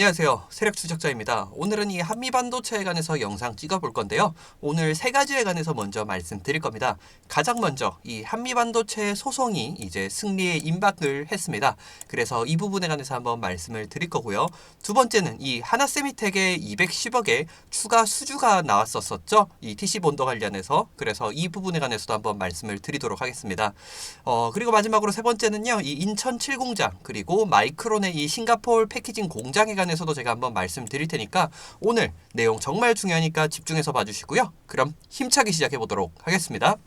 안녕하세요. 세력 추적자입니다. 오늘은 이 한미반도체에 관해서 영상 찍어볼 건데요. 오늘 세 가지에 관해서 먼저 말씀드릴 겁니다. 가장 먼저 이 한미반도체 소송이 이제 승리에 임박을 했습니다. 그래서 이 부분에 관해서 한번 말씀을 드릴 거고요. 두 번째는 이 하나세미텍의 210억의 추가 수주가 나왔었죠. 이 TC본도 관련해서. 그래서 이 부분에 관해서도 한번 말씀을 드리도록 하겠습니다. 그리고 마지막으로 세 번째는요. 이 인천 7공장 그리고 마이크론의 이 싱가포르 패키징 공장에 관해서도 제가 한번 말씀드릴 테니까 오늘 내용 정말 중요하니까 집중해서 봐주시고요. 그럼 힘차게 시작해 보도록 하겠습니다.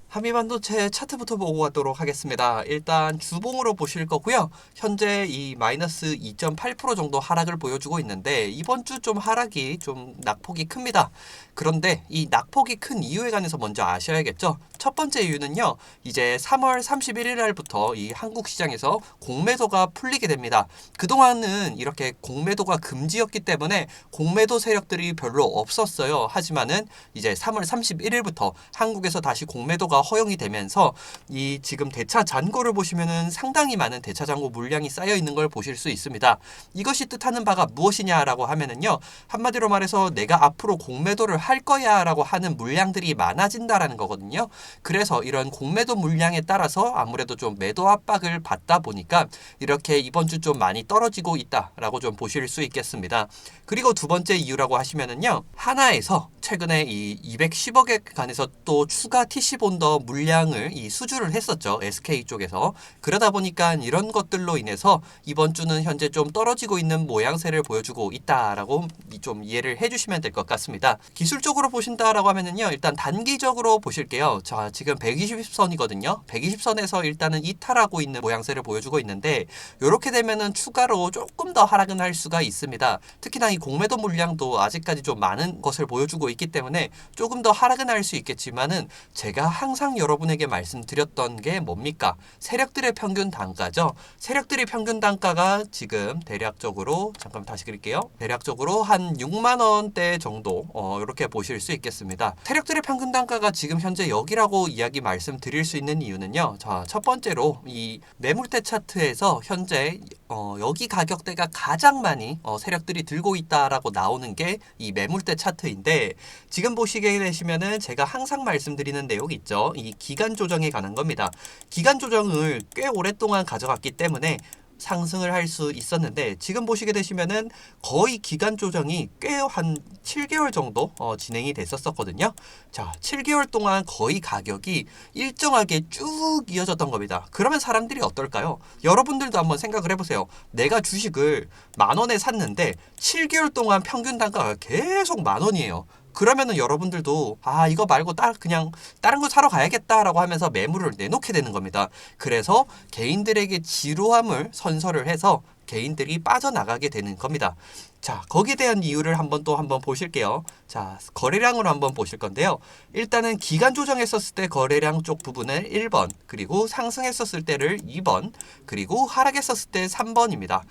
한미반도체 차트부터 보고 가도록 하겠습니다. 일단 주봉으로 보실 거고요. 현재 이 마이너스 2.8% 정도 하락을 보여주고 있는데 이번 주 좀 하락이 좀 낙폭이 큽니다. 그런데 이 낙폭이 큰 이유에 관해서 먼저 아셔야겠죠. 첫 번째 이유는요. 이제 3월 31일 날부터 이 한국 시장에서 공매도가 풀리게 됩니다. 그동안은 이렇게 공매도가 금지였기 때문에 공매도 세력들이 별로 없었어요. 하지만은 이제 3월 31일부터 한국에서 다시 공매도가 허용이 되면서 이 지금 대차 잔고를 보시면은 상당히 많은 대차 잔고 물량이 쌓여 있는 걸 보실 수 있습니다. 이것이 뜻하는 바가 무엇이냐라고 하면은요. 한마디로 말해서 내가 앞으로 공매도를 할 거야라고 하는 물량들이 많아진다라는 거거든요. 그래서 이런 공매도 물량에 따라서 아무래도 좀 매도 압박을 받다 보니까 이렇게 이번 주 좀 많이 떨어지고 있다라고 좀 보실 수 있겠습니다. 그리고 두 번째 이유라고 하시면은요. 하나에서 최근에 이 210억에 관해서 또 추가 TC본더 물량을 이 수주를 했었죠. SK 쪽에서. 그러다 보니까 이런 것들로 인해서 이번 주는 현재 좀 떨어지고 있는 모양새를 보여주고 있다라고 좀 이해를 해주시면 될 것 같습니다. 기술적으로 보신다라고 하면은요. 일단 단기적으로 보실게요. 자, 지금 120선이거든요. 120선에서 일단은 이탈하고 있는 모양새를 보여주고 있는데 이렇게 되면은 추가로 조금 더 하락은 할 수가 있습니다. 특히나 이 공매도 물량도 아직까지 좀 많은 것을 보여주고 있기 때문에 조금 더 하락은 할 수 있겠지만은 제가 항상 여러분에게 말씀드렸던 게 뭡니까? 세력들의 평균 단가죠. 세력들의 평균 단가가 지금 대략적으로 잠깐 다시 그릴게요. 대략적으로 한 6만 원대 정도 이렇게 보실 수 있겠습니다. 세력들의 평균 단가가 지금 현재 여기라고 이야기 말씀드릴 수 있는 이유는요. 자, 첫 번째로 이 매물대 차트에서 현재 여기 가격대가 가장 많이 세력들이 들고 있다라고 나오는 게 이 매물대 차트인데 지금 보시게 되시면은 제가 항상 말씀드리는 내용이 있죠. 이 기간 조정에 관한 겁니다. 기간 조정을 꽤 오랫동안 가져갔기 때문에 상승을 할 수 있었는데 지금 보시게 되시면은 거의 기간 조정이 꽤 한 7개월 정도 진행이 됐었거든요. 자, 7개월 동안 거의 가격이 일정하게 쭉 이어졌던 겁니다. 그러면 사람들이 어떨까요? 여러분들도 한번 생각을 해보세요. 내가 주식을 10,000원에 샀는데 7개월 동안 평균 단가가 계속 10,000원이에요. 그러면은 여러분들도 이거 말고 그냥 다른 거 사러 가야겠다라고 하면서 매물을 내놓게 되는 겁니다. 그래서 개인들에게 지루함을 선서를 해서 개인들이 빠져나가게 되는 겁니다. 자, 거기에 대한 이유를 한번 보실게요. 자, 거래량으로 한번 보실 건데요. 일단은 기간 조정했었을 때 거래량 쪽 부분을 1번, 그리고 상승했었을 때를 2번, 그리고 하락했었을 때 3번입니다.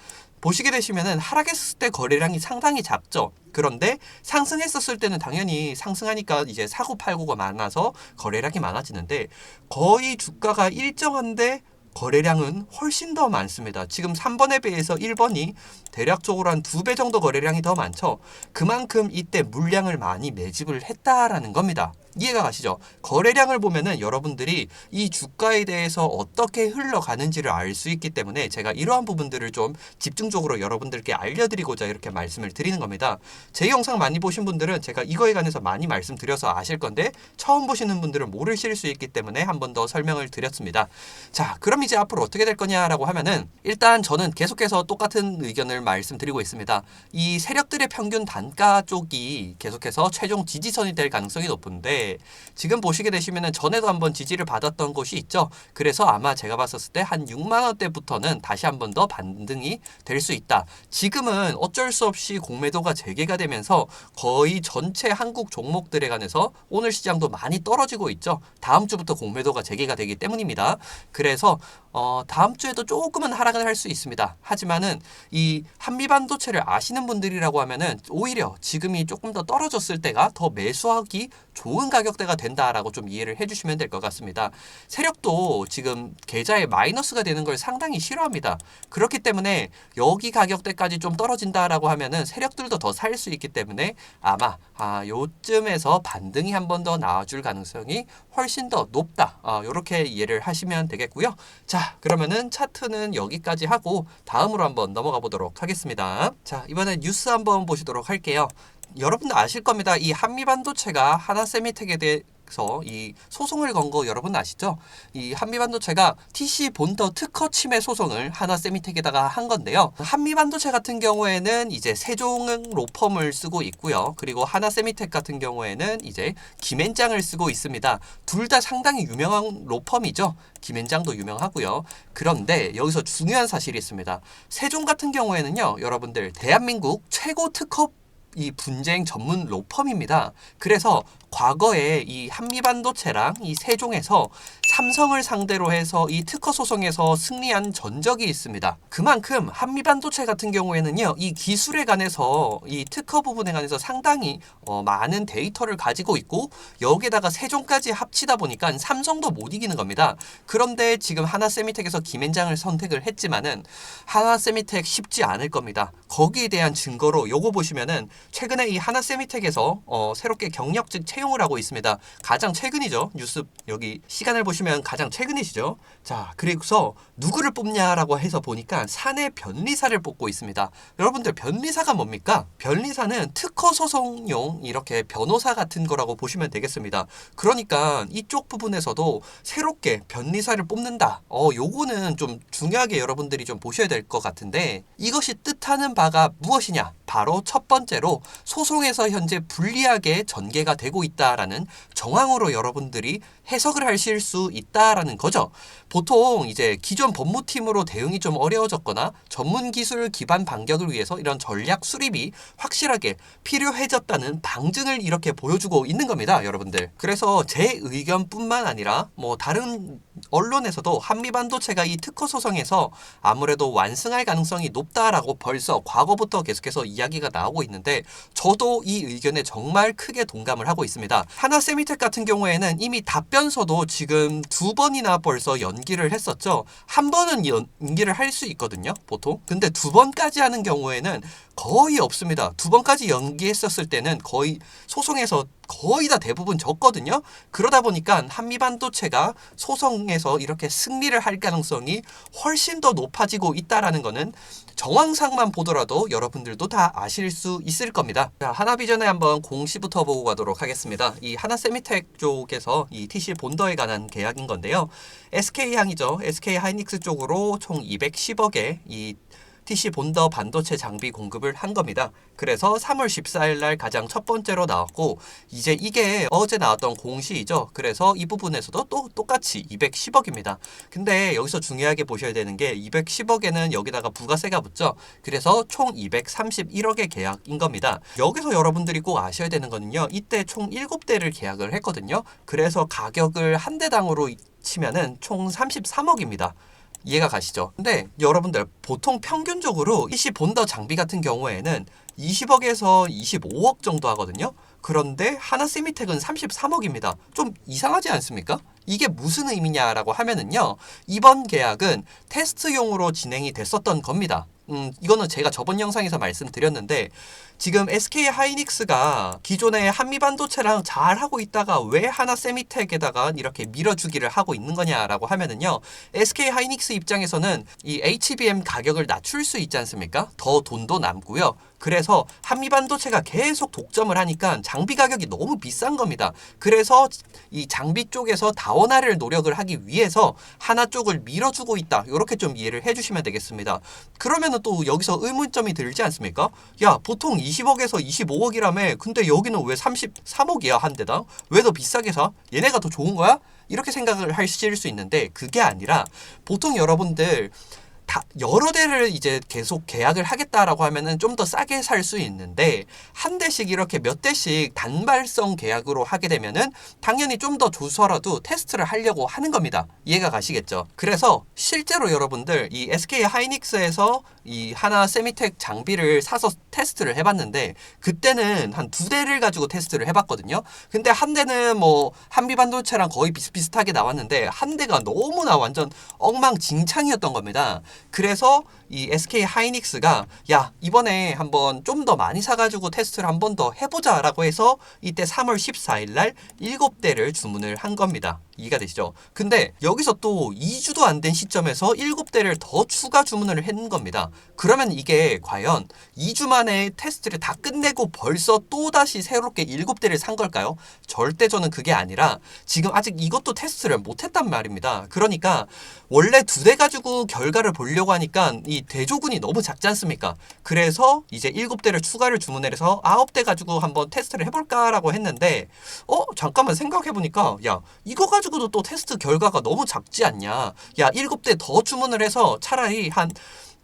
보시게 되시면은 하락했을 때 거래량이 상당히 작죠. 그런데 상승했었을 때는 당연히 상승하니까 이제 사고 팔고가 많아서 거래량이 많아지는데 거의 주가가 일정한데 거래량은 훨씬 더 많습니다. 지금 3번에 비해서 1번이 대략적으로 한 2배 정도 거래량이 더 많죠. 그만큼 이때 물량을 많이 매집을 했다라는 겁니다. 이해가 가시죠? 거래량을 보면은 여러분들이 이 주가에 대해서 어떻게 흘러가는지를 알 수 있기 때문에 제가 이러한 부분들을 좀 집중적으로 여러분들께 알려드리고자 이렇게 말씀을 드리는 겁니다. 제 영상 많이 보신 분들은 제가 이거에 관해서 많이 말씀드려서 아실 건데 처음 보시는 분들은 모르실 수 있기 때문에 한 번 더 설명을 드렸습니다. 자, 그럼 이제 앞으로 어떻게 될 거냐라고 하면은 일단 저는 계속해서 똑같은 의견을 말씀드리고 있습니다. 이 세력들의 평균 단가 쪽이 계속해서 최종 지지선이 될 가능성이 높은데 있는데 지금 보시게 되시면은 전에도 한번 지지를 받았던 곳이 있죠. 그래서 아마 제가 봤었을 때 한 6만 원대부터는 다시 한 번 더 반등이 될 수 있다. 지금은 어쩔 수 없이 공매도가 재개가 되면서 거의 전체 한국 종목들에 관해서 오늘 시장도 많이 떨어지고 있죠. 다음 주부터 공매도가 재개가 되기 때문입니다. 그래서 다음 주에도 조금은 하락을 할 수 있습니다. 하지만은 이 한미반도체를 아시는 분들이라고 하면은 오히려 지금이 조금 더 떨어졌을 때가 더 매수하기 좋은 가격대가 된다라고 좀 이해를 해주시면 될 것 같습니다. 세력도 지금 계좌에 마이너스가 되는 걸 상당히 싫어합니다. 그렇기 때문에 여기 가격대까지 좀 떨어진다라고 하면은 세력들도 더 살 수 있기 때문에 아마 요쯤에서 반등이 한 번 더 나와줄 가능성이 훨씬 더 높다. 이렇게 이해를 하시면 되겠고요. 자, 그러면은 차트는 여기까지 하고 다음으로 한번 넘어가 보도록 하겠습니다. 자, 이번엔 뉴스 한번 보시도록 할게요. 여러분도 아실 겁니다. 이 한미반도체가 하나세미텍에 대해서 이 소송을 건 거 여러분 아시죠? 이 한미반도체가 TC 본더 특허 침해 소송을 하나세미텍에다가 한 건데요. 한미반도체 같은 경우에는 이제 세종 로펌을 쓰고 있고요. 그리고 하나세미텍 같은 경우에는 이제 김앤장을 쓰고 있습니다. 둘 다 상당히 유명한 로펌이죠. 김앤장도 유명하고요. 그런데 여기서 중요한 사실이 있습니다. 세종 같은 경우에는요, 여러분들 대한민국 최고 특허 이 분쟁 전문 로펌입니다. 그래서 과거에 이 한미반도체랑 이 세종에서 삼성을 상대로 해서 이 특허 소송에서 승리한 전적이 있습니다. 그만큼 한미반도체 같은 경우에는요, 이 기술에 관해서 이 특허 부분에 관해서 상당히 많은 데이터를 가지고 있고 여기에다가 세종까지 합치다 보니까 삼성도 못 이기는 겁니다. 그런데 지금 하나세미텍에서 김앤장을 선택을 했지만은 하나세미텍 쉽지 않을 겁니다. 거기에 대한 증거로 요거 보시면은 최근에 이 하나세미텍에서 새롭게 경력직 채용을 하고 있습니다. 가장 최근이죠. 뉴스 여기 시간을 보시면 가장 최근이시죠. 자, 그래서 누구를 뽑냐라고 해서 보니까 사내 변리사를 뽑고 있습니다. 여러분들 변리사가 뭡니까? 변리사는 특허 소송용 이렇게 변호사 같은 거라고 보시면 되겠습니다. 그러니까 이쪽 부분에서도 새롭게 변리사를 뽑는다. 요거는 좀 중요하게 여러분들이 좀 보셔야 될 것 같은데 이것이 뜻하는 바가 무엇이냐? 바로 첫 번째로 소송에서 현재 불리하게 전개가 되고 있다라는 정황으로 여러분들이 해석을 하실 수 있다라는 거죠. 보통 이제 기존 법무팀으로 대응이 좀 어려워졌거나 전문 기술 기반 반격을 위해서 이런 전략 수립이 확실하게 필요해졌다는 방증을 이렇게 보여주고 있는 겁니다, 여러분들. 그래서 제 의견뿐만 아니라 뭐 다른 언론에서도 한미반도체가 이 특허 소송에서 아무래도 완승할 가능성이 높다라고 벌써 과거부터 계속해서 이야기가 나오고 있는데 저도 이 의견에 정말 크게 동감을 하고 있습니다. 하나세미텍 같은 경우에는 이미 답변서도 지금 2번이나 벌써 연기를 했었죠. 한 번은 연기를 할 수 있거든요, 보통. 근데 2번까지 하는 경우에는 거의 없습니다. 2번까지 연기했었을 때는 거의 소송에서 거의 다 대부분 졌거든요. 그러다 보니까 한미반도체가 소송에서 이렇게 승리를 할 가능성이 훨씬 더 높아지고 있다라는 거는 정황상만 보더라도 여러분들도 다 아실 수 있을 겁니다. 자, 하나비전에 한번 공시부터 보고 가도록 하겠습니다. 이 하나세미텍 쪽에서 이 TC 본더에 관한 계약인 건데요. SK향이죠. SK하이닉스 쪽으로 총 210억에 이 TC 본더 반도체 장비 공급을 한 겁니다. 그래서 3월 14일 날 가장 첫 번째로 나왔고 이제 이게 어제 나왔던 공시이죠. 그래서 이 부분에서도 또 똑같이 210억입니다. 근데 여기서 중요하게 보셔야 되는 게 210억에는 여기다가 부가세가 붙죠. 그래서 총 231억의 계약인 겁니다. 여기서 여러분들이 꼭 아셔야 되는 거는요. 이때 총 7대를 계약을 했거든요. 그래서 가격을 한 대당으로 치면은 총 33억입니다. 이해가 가시죠? 근데 여러분들 보통 평균적으로 PC 본더 장비 같은 경우에는 20억에서 25억 정도 하거든요. 그런데 하나세미텍은 33억입니다. 좀 이상하지 않습니까? 이게 무슨 의미냐라고 하면은요. 이번 계약은 테스트용으로 진행이 됐었던 겁니다. 이거는 제가 저번 영상에서 말씀드렸는데 지금 SK하이닉스가 기존에 한미반도체랑 잘 하고 있다가 왜 하나세미텍에다가 이렇게 밀어주기를 하고 있는 거냐라고 하면은요. SK하이닉스 입장에서는 이 HBM 가격을 낮출 수 있지 않습니까? 더 돈도 남고요. 그래서 한미반도체가 계속 독점을 하니까 장비 가격이 너무 비싼 겁니다. 그래서 이 장비 쪽에서 자원화를 노력을 하기 위해서 하나 쪽을 밀어주고 있다. 이렇게 좀 이해를 해주시면 되겠습니다. 그러면은 또 여기서 의문점이 들지 않습니까? 야, 보통 20억에서 25억이라며 근데 여기는 왜 33억이야 한 대당? 왜 더 비싸게 사? 얘네가 더 좋은 거야? 이렇게 생각을 하실 수 있는데 그게 아니라 보통 여러분들 다 여러 대를 이제 계속 계약을 하겠다라고 하면은 좀 더 싸게 살 수 있는데 한 대씩 이렇게 몇 대씩 단발성 계약으로 하게 되면은 당연히 좀 더 줘서라도 테스트를 하려고 하는 겁니다. 이해가 가시겠죠? 그래서 실제로 여러분들 이 SK 하이닉스에서 이 하나 세미텍 장비를 사서 테스트를 해봤는데 그때는 한 두 대를 가지고 테스트를 해봤거든요. 근데 한 대는 뭐 한미반도체랑 거의 비슷비슷하게 나왔는데 한 대가 너무나 완전 엉망진창이었던 겁니다. 그래서 이 SK 하이닉스가 야, 이번에 한번 좀 더 많이 사가지고 테스트를 한 번 더 해보자 라고 해서 이때 3월 14일 날 7대를 주문을 한 겁니다. 이해가 되시죠? 근데 여기서 또 2주도 안 된 시점에서 7대를 더 추가 주문을 한 겁니다. 그러면 이게 과연 2주 만에 테스트를 다 끝내고 벌써 또다시 새롭게 7대를 산 걸까요? 절대 저는 그게 아니라 지금 아직 이것도 테스트를 못했단 말입니다. 그러니까 원래 2대 가지고 결과를 보려고 하니까 이 대조군이 너무 작지 않습니까? 그래서 이제 7대를 추가를 주문해서 9대 가지고 한번 테스트를 해볼까라고 했는데 잠깐만 생각해보니까 야, 이거 가지고도 또 테스트 결과가 너무 작지 않냐? 야, 7대 더 주문을 해서 차라리 한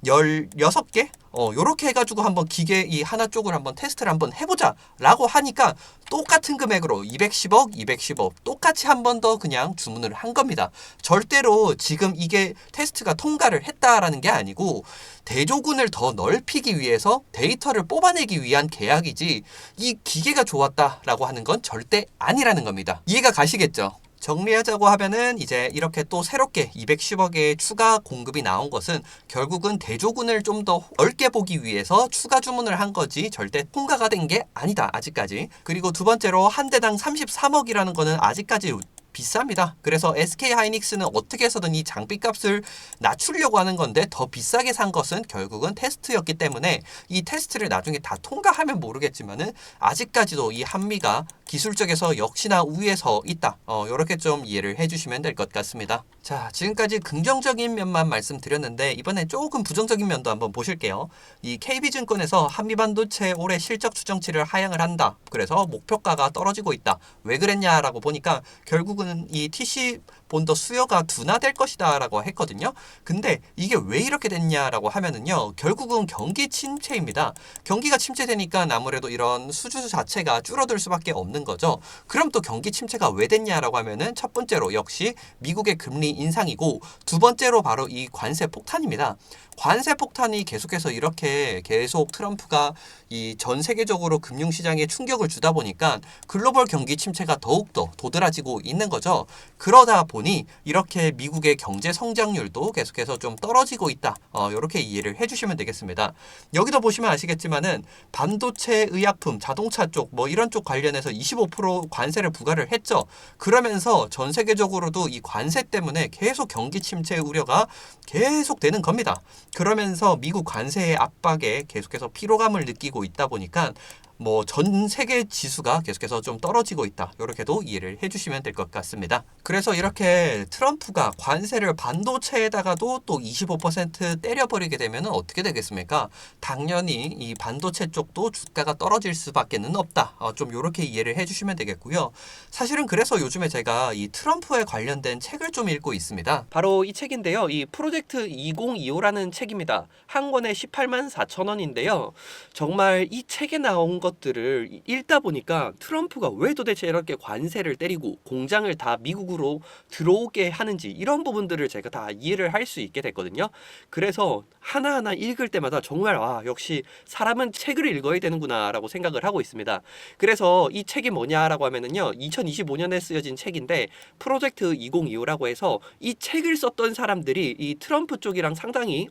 16개? 요렇게 해가지고 한번 기계 이 하나 쪽을 한번 테스트를 한번 해보자 라고 하니까 똑같은 금액으로 210억 똑같이 한 번 더 그냥 주문을 한 겁니다. 절대로 지금 이게 테스트가 통과를 했다라는 게 아니고 대조군을 더 넓히기 위해서 데이터를 뽑아내기 위한 계약이지 이 기계가 좋았다라고 하는 건 절대 아니라는 겁니다. 이해가 가시겠죠? 정리하자고 하면은 이제 이렇게 또 새롭게 210억의 추가 공급이 나온 것은 결국은 대조군을 좀 더 넓게 보기 위해서 추가 주문을 한 거지 절대 통과가 된 게 아니다 아직까지. 그리고 두 번째로 한 대당 33억이라는 거는 아직까지 비쌉니다. 그래서 SK 하이닉스는 어떻게 해서든 이 장비값을 낮추려고 하는 건데 더 비싸게 산 것은 결국은 테스트였기 때문에 이 테스트를 나중에 다 통과하면 모르겠지만은 아직까지도 이 한미가 기술적에서 역시나 우위에서 있다. 이렇게 좀 이해를 해주시면 될 것 같습니다. 자, 지금까지 긍정적인 면만 말씀드렸는데 이번에 조금 부정적인 면도 한번 보실게요. 이 KB증권에서 한미반도체 올해 실적 추정치를 하향을 한다. 그래서 목표가가 떨어지고 있다. 왜 그랬냐라고 보니까 결국은 이 TC 본더 수요가 둔화될 것이다 라고 했거든요. 근데 이게 왜 이렇게 됐냐라고 하면은요, 결국은 경기 침체입니다. 경기가 침체되니까 아무래도 이런 수주 자체가 줄어들 수밖에 없는 거죠. 그럼 또 경기 침체가 왜 됐냐라고 하면은 첫 번째로 역시 미국의 금리 인상이고 두 번째로 바로 이 관세 폭탄입니다. 관세 폭탄이 계속해서 이렇게 계속 트럼프가 이 전 세계적으로 금융시장에 충격을 주다 보니까 글로벌 경기 침체가 더욱더 도드라지고 있는 거죠. 그러다 보니 이렇게 미국의 경제 성장률도 계속해서 좀 떨어지고 있다. 이렇게 이해를 해주시면 되겠습니다. 여기도 보시면 아시겠지만은 반도체, 의약품, 자동차 쪽 뭐 이런 쪽 관련해서 25% 관세를 부과를 했죠. 그러면서 전 세계적으로도 이 관세 때문에 계속 경기 침체 우려가 계속 되는 겁니다. 그러면서 미국 관세의 압박에 계속해서 피로감을 느끼고 있다 보니까 뭐 전 세계 지수가 계속해서 좀 떨어지고 있다. 이렇게도 이해를 해주시면 될 것 같습니다. 그래서 이렇게 트럼프가 관세를 반도체에다가도 또 25% 때려버리게 되면 어떻게 되겠습니까? 당연히 이 반도체 쪽도 주가가 떨어질 수밖에는 없다. 좀 이렇게 이해를 해주시면 되겠고요. 사실은 그래서 요즘에 제가 이 트럼프에 관련된 책을 좀 읽고 있습니다. 바로 이 책인데요. 이 프로젝트 2025라는 책입니다. 한 권에 18만 4천 원인데요. 정말 이 책에 나온 것들을 읽다 보니까 트럼프가 왜 도대체 이렇게 관세를 때리고 공장을 다 미국으로 들어오게 하는지 이런 부분들을 제가 다 이해를 할 수 있게 됐거든요. 그래서 하나하나 읽을 때마다 정말 역시 사람은 책을 읽어야 되는구나 라고 생각을 하고 있습니다. 그래서 이 책이 뭐냐라고 하면은요, 2025년에 쓰여진 책인데 프로젝트 2025라고 해서 이 책을 썼던 사람들이 이 트럼프 쪽이랑 상당히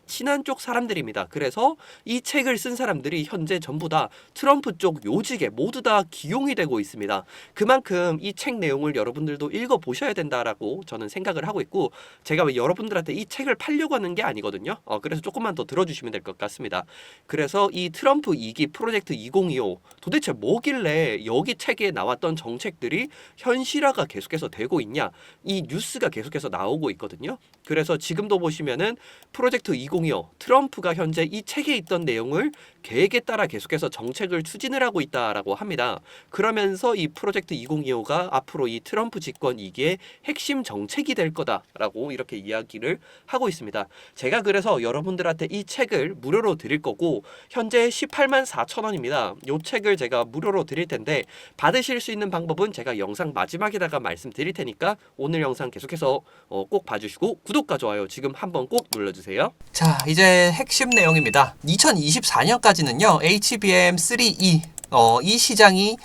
친한 쪽 사람들입니다. 그래서 이 책을 쓴 사람들이 현재 전부 다 트럼프 쪽 요직에 모두 다 기용이 되고 있습니다. 그만큼 이 책 내용을 여러분들도 읽어보셔야 된다라고 저는 생각을 하고 있고, 제가 왜 여러분들한테 이 책을 팔려고 하는 게 아니거든요. 그래서 조금만 더 들어주시면 될 것 같습니다. 그래서 이 트럼프 2기 프로젝트 2025 도대체 뭐길래 여기 책에 나왔던 정책들이 현실화가 계속해서 되고 있냐, 이 뉴스가 계속해서 나오고 있거든요. 그래서 지금도 보시면은 프로젝트 2025 트럼프가 현재 이 책에 있던 내용을 계획에 따라 계속해서 정책을 추진을 하고 있다라고 합니다. 그러면서 이 프로젝트 2025가 앞으로 이 트럼프 집권 2기의 핵심 정책이 될 거다라고 이렇게 이야기를 하고 있습니다. 제가 그래서 여러분들한테 이 책을 무료로 드릴 거고, 현재 18만 4천 원입니다. 이 책을 제가 무료로 드릴 텐데 받으실 수 있는 방법은 제가 영상 마지막에다가 말씀드릴 테니까 오늘 영상 계속해서 꼭 봐주시고 구독과 좋아요 지금 한번 꼭 눌러주세요. 자, 이제 핵심 내용입니다. 2024년까지는요, HBM3E 이 시장이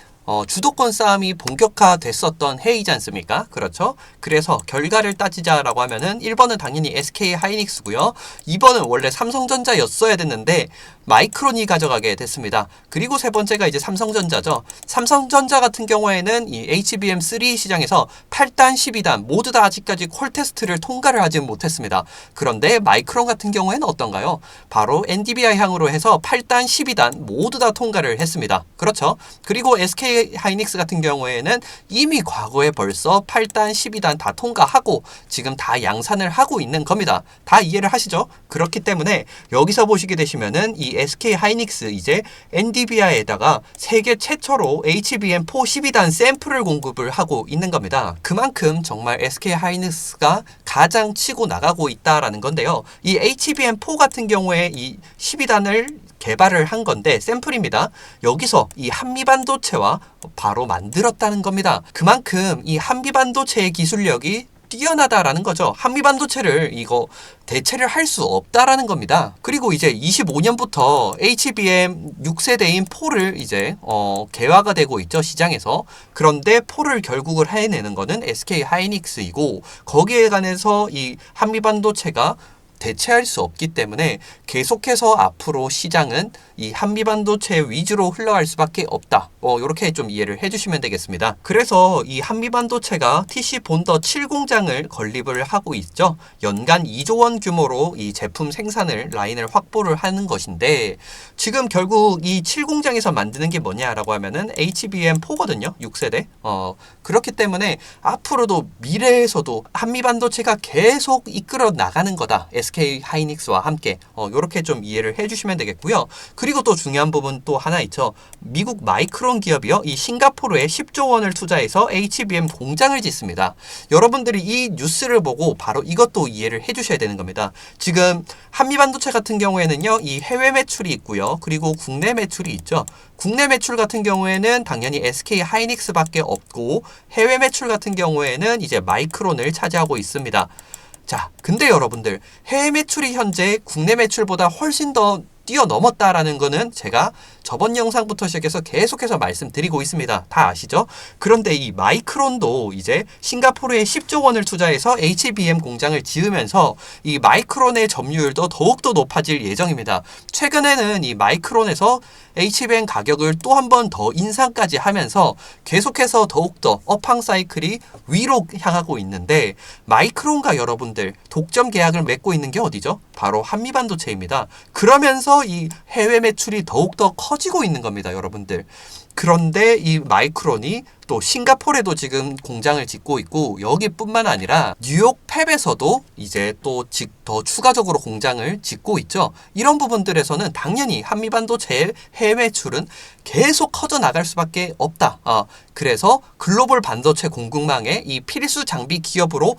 주도권 싸움이 본격화됐었던 해이지 않습니까? 그렇죠? 그래서 결과를 따지자라고 하면은 1번은 당연히 SK 하이닉스고요. 2번은 원래 삼성전자였어야 됐는데 마이크론이 가져가게 됐습니다. 그리고 세 번째가 이제 삼성전자죠. 삼성전자 같은 경우에는 이 HBM3 시장에서 8단, 12단 모두 다 아직까지 콜 테스트를 통과를 하지 못했습니다. 그런데 마이크론 같은 경우에는 어떤가요? 바로 NDVI 향으로 해서 8단, 12단 모두 다 통과를 했습니다. 그렇죠? 그리고 SK 하이닉스 같은 경우에는 이미 과거에 벌써 8단, 12단 다 통과하고 지금 다 양산을 하고 있는 겁니다. 다 이해를 하시죠? 그렇기 때문에 여기서 보시게 되시면은 이 SK 하이닉스 이제 NDVI에다가 세계 최초로 HBM4 12단 샘플을 공급을 하고 있는 겁니다. 그만큼 정말 SK 하이닉스가 가장 치고 나가고 있다라는 건데요. 이 HBM4 같은 경우에 이 12단을 개발을 한 건데 샘플입니다. 여기서 이 한미반도체와 바로 만들었다는 겁니다. 그만큼 이 한미반도체의 기술력이 뛰어나다라는 거죠. 한미반도체를 이거 대체를 할 수 없다라는 겁니다. 그리고 이제 25년부터 HBM 6세대인 4를 이제 개화가 되고 있죠, 시장에서. 그런데 4를 결국을 해내는 거는 SK 하이닉스이고, 거기에 관해서 이 한미반도체가 대체할 수 없기 때문에 계속해서 앞으로 시장은 이 한미반도체 위주로 흘러갈 수밖에 없다. 이렇게 좀 이해를 해주시면 되겠습니다. 그래서 이 한미반도체가 TC 본더 7공장을 건립을 하고 있죠. 연간 2조 원 규모로 이 제품 생산을 라인을 확보를 하는 것인데, 지금 결국 이 7공장에서 만드는 게 뭐냐라고 하면은 HBM4거든요. 6세대. 그렇기 때문에 앞으로도 미래에서도 한미반도체가 계속 이끌어 나가는 거다. SK 하이닉스와 함께 이렇게 좀 이해를 해주시면 되겠고요. 그리고 또 중요한 부분 또 하나 있죠. 미국 마이크론 기업이요, 이 싱가포르에 10조 원을 투자해서 HBM 공장을 짓습니다. 여러분들이 이 뉴스를 보고 바로 이것도 이해를 해주셔야 되는 겁니다. 지금 한미반도체 같은 경우에는요, 이 해외 매출이 있고요, 그리고 국내 매출이 있죠. 국내 매출 같은 경우에는 당연히 SK 하이닉스밖에 없고, 해외 매출 같은 경우에는 이제 마이크론을 차지하고 있습니다. 자, 근데 여러분들 해외 매출이 현재 국내 매출보다 훨씬 더 뛰어넘었다라는 거는 제가 저번 영상부터 시작해서 계속해서 말씀드리고 있습니다. 다 아시죠? 그런데 이 마이크론도 이제 싱가포르에 10조 원을 투자해서 HBM 공장을 지으면서 이 마이크론의 점유율도 더욱더 높아질 예정입니다. 최근에는 이 마이크론에서 HBM 가격을 또 한 번 더 인상까지 하면서 계속해서 더욱더 업황 사이클이 위로 향하고 있는데, 마이크론과 여러분들 독점 계약을 맺고 있는 게 어디죠? 바로 한미반도체입니다. 그러면서 이 해외 매출이 더욱더 커지고 있는 겁니다, 여러분들. 그런데 이 마이크론이 또 싱가포르에도 지금 공장을 짓고 있고, 여기뿐만 아니라 뉴욕 팹에서도 이제 또 더 추가적으로 공장을 짓고 있죠. 이런 부분들에서는 당연히 한미반도체의 해외 매출은 계속 커져 나갈 수밖에 없다. 그래서 글로벌 반도체 공급망의 이 필수 장비 기업으로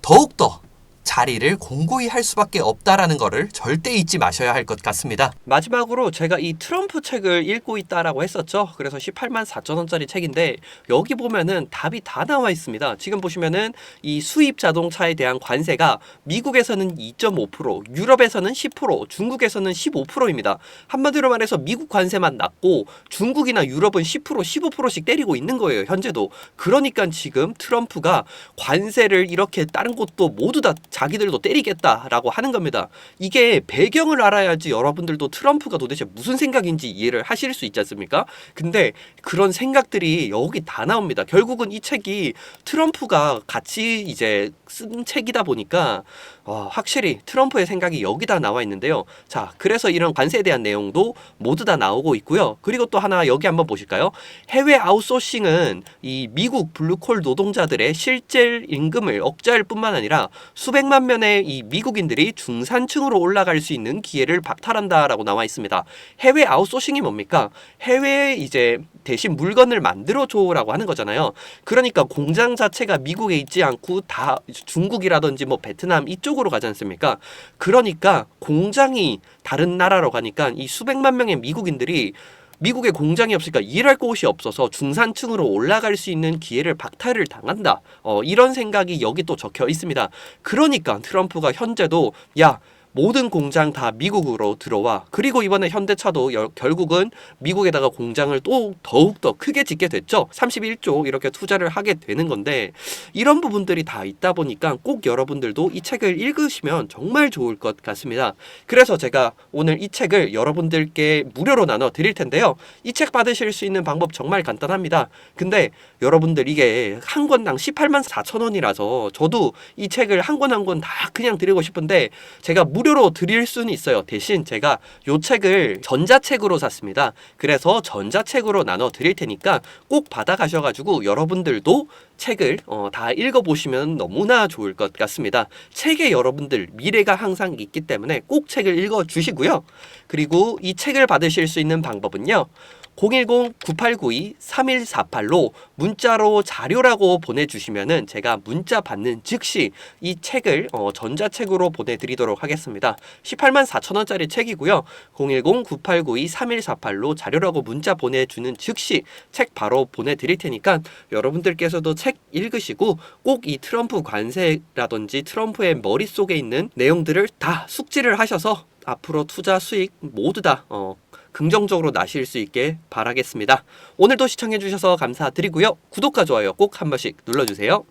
더욱더 자리를 공고히 할 수밖에 없다라는 거를 절대 잊지 마셔야 할 것 같습니다. 마지막으로 제가 이 트럼프 책을 읽고 있다라고 했었죠. 그래서 18만 4천 원짜리 책인데 여기 보면은 답이 다 나와 있습니다. 지금 보시면은 이 수입 자동차에 대한 관세가 미국에서는 2.5%, 유럽에서는 10%, 중국에서는 15%입니다. 한마디로 말해서 미국 관세만 낮고 중국이나 유럽은 10%, 15%씩 때리고 있는 거예요, 현재도. 그러니까 지금 트럼프가 관세를 이렇게 다른 곳도 모두 다 자기들도 때리겠다라고 하는 겁니다. 이게 배경을 알아야지 여러분들도 트럼프가 도대체 무슨 생각인지 이해를 하실 수 있지 않습니까? 근데 그런 생각들이 여기 다 나옵니다. 결국은 이 책이 트럼프가 같이 이제 쓴 책이다 보니까 확실히 트럼프의 생각이 여기다 나와 있는데요. 자, 그래서 이런 관세에 대한 내용도 모두 다 나오고 있고요. 그리고 또 하나 여기 한번 보실까요? 해외 아웃소싱은 이 미국 블루콜 노동자들의 실질 임금을 억제할 뿐만 아니라 수백만 명의 이 미국인들이 중산층으로 올라갈 수 있는 기회를 박탈한다라고 나와 있습니다. 해외 아웃소싱이 뭡니까? 해외에 이제 대신 물건을 만들어줘라고 하는 거잖아요. 그러니까 공장 자체가 미국에 있지 않고 다 중국이라든지 뭐 베트남 이쪽으로 가지 않습니까? 그러니까 공장이 다른 나라로 가니까 이 수백만 명의 미국인들이 미국에 공장이 없으니까 일할 곳이 없어서 중산층으로 올라갈 수 있는 기회를 박탈을 당한다. 이런 생각이 여기 또 적혀 있습니다. 그러니까 트럼프가 현재도 모든 공장 다 미국으로 들어와. 그리고 이번에 현대차도 결국은 미국에다가 공장을 또 더욱더 크게 짓게 됐죠. 31조 이렇게 투자를 하게 되는 건데 이런 부분들이 다 있다 보니까 꼭 여러분들도 이 책을 읽으시면 정말 좋을 것 같습니다. 그래서 제가 오늘 이 책을 여러분들께 무료로 나눠 드릴 텐데요. 이 책 받으실 수 있는 방법 정말 간단합니다. 근데 여러분들 이게 한 권당 18만 4천 원이라서 저도 이 책을 한 권 한 권 다 그냥 드리고 싶은데 제가 무료로 드릴 수는 있어요. 대신 제가 이 책을 전자책으로 샀습니다. 그래서 전자책으로 나눠 드릴 테니까 꼭 받아가셔가지고 여러분들도 책을 다 읽어보시면 너무나 좋을 것 같습니다. 책에 여러분들 미래가 항상 있기 때문에 꼭 책을 읽어주시고요. 그리고 이 책을 받으실 수 있는 방법은요. 010-9892-3148로 문자로 자료라고 보내주시면은 제가 문자 받는 즉시 이 책을 전자책으로 보내드리도록 하겠습니다. 18만 4천 원짜리 책이고요. 010-9892-3148로 자료라고 문자 보내주는 즉시 책 바로 보내드릴 테니까 여러분들께서도 책 읽으시고 꼭 이 트럼프 관세라든지 트럼프의 머릿속에 있는 내용들을 다 숙지를 하셔서 앞으로 투자 수익 모두 다 긍정적으로 나실 수 있게 바라겠습니다. 오늘도 시청해주셔서 감사드리고요. 구독과 좋아요 꼭 한 번씩 눌러주세요.